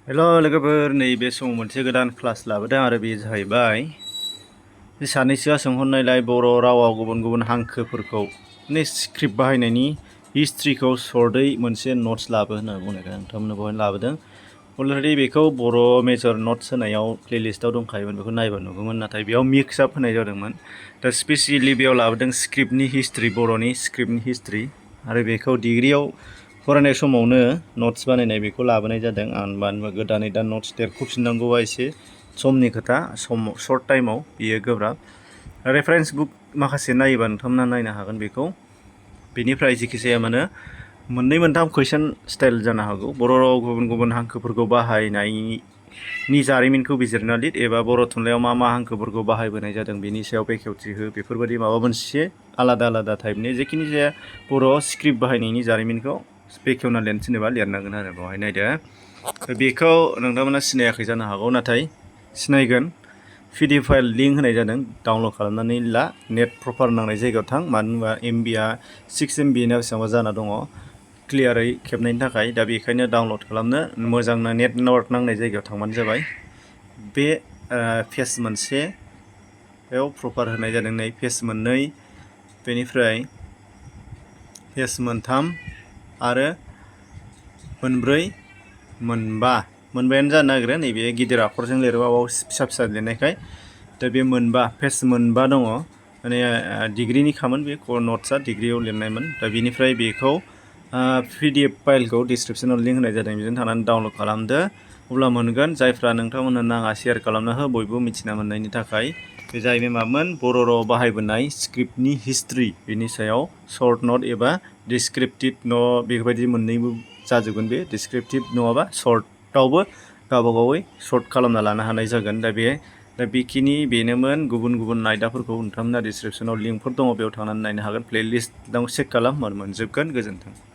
Hello लोगोफोर, नैबे समाव मोनसे गोदान क्लास लाबोदों आरो बे जाहैबाय सानैसोआ सोंहरनायलाय बर' रावाव गुबुन गुबुन हांखोफोरखौ स्क्रिप्ट बाहायनायनि हिस्ट्रिखौ सर्टै मोनसे नट्स लाबो होनना बुंनायखाय नोंथांमोननो बेवहाय लाबोदों। अलरेडि बेखौ बर' मेजर नट्स होनायाव प्लेलिस्टआव दंखायोमोन, बेखौ नायबा नुगौमोन, नाथाय बेयाव मिक्स आप होनाय जादोंमोन। दा स्पेसियेलि बेयाव लाबोदों स्क्रिप्टनि हिस्ट्रि, बर'नि स्क्रिप्टनि हिस्ट्रि, आरो बेखौ डिग्रियाव फरायनाय समावनो नट्स बानायनाय बेखौ लाबोनाय जादों। मानो गोदानै दा नट्स देरख'फिननांगौआ एसे समनि खोथा, सर्ट टाइमाव बियो गोब्राब। रेफारेन्स बुक माखासे नायोबा नोंथांमोना नायनो हागोन बेखौ। बेनिफ्राय जेखि जाया मानो मोननै मोनथाम कुइसन स्टाइल जानो हागौ। बर' राव गुबुन गुबुन हांखोफोरखौ बाहायनायनि जारिमिनखौ बिजिरना लिर, एबा बर' थुनलाइयाव मा मा हांखोफोरखौ बाहायबोनाय जादों बेनि सायाव बेखेवथि हो, बेफोरबायदि माबा मोनसे आलादा आलादा टाइपनि जेखिनि जाया बर' स्क्रिप्ट बाहायनायनि जारिमिनखौ बेखेवना लिरनो थिनोबा लिरनांगोन आरो बेवहाय नायदो। बेखौ नोंथांमोना सिनायाखै जानो हागौ, नाथाय सिनायगोन। PDF फाइल लिंक होनाय जादों, डाउनलड खालामनानै ला। नेट प्रपार नांनाय जायगायाव थां, मानो होनबा MBआ 6 MB ना बेसेबांबा जाना दङ क्लियारै खेबनायनि थाखाय। दा बेखायनो डाउनलड खालामनो मोजां नेटवर्क नांनाय जायगायाव थांबानो जाबाय। बे पेज मोनसे बेयाव प्रपार होनाय जादों, नै पेज मोननै, बेनिफ्राय पेज मोनथाम आरो मोनब्रै, मोनबायानो जानो नागिरो। नैबे गिदिर आखरजों लिरोबा बाव फिसा फिसा लिरनायखाय दा बे पेज मोनबा दङ। माने डिग्रिनि खामोन बे नट्सआ, डिग्रियाव लिरनायमोन। दा बेनिफ्राय बेखौ PDF फाइलखौ डिसक्रिपसनाव लिंक होनाय जादों, बेजों थांनानै डाउनलड खालामदो, अब्ला मोनगोन। जायफ्रा नोंथांमोननो नाङा शेयार खालामना हो, बयबो मिथिना मोननायनि थाखाय। बे जाहैबाय मामोन, बर' राव बाहायबोनाय स्क्रिप्टनि हिस्ट्रि, बेनि सायाव सर्ट नट एबा डिसक्रिप्टिभ नट, बेफोरबायदि मोननैबो जाजोबगोन। बे डिसक्रिप्टिभ नङाबा सर्टआवबो गावबागावै सर्ट खालामना लानो हानाय जागोन। दा बेनोमोन। गुबुन गुबुन आयदाफोरखौ नोंथांमोना डिसक्रिपसनाव लिंकफोर दङ, बेयाव थांनानै नायनो हागोन। प्लेलिस्टआव चेक खालाम, मोनजोबगोन। गोजोन्थों।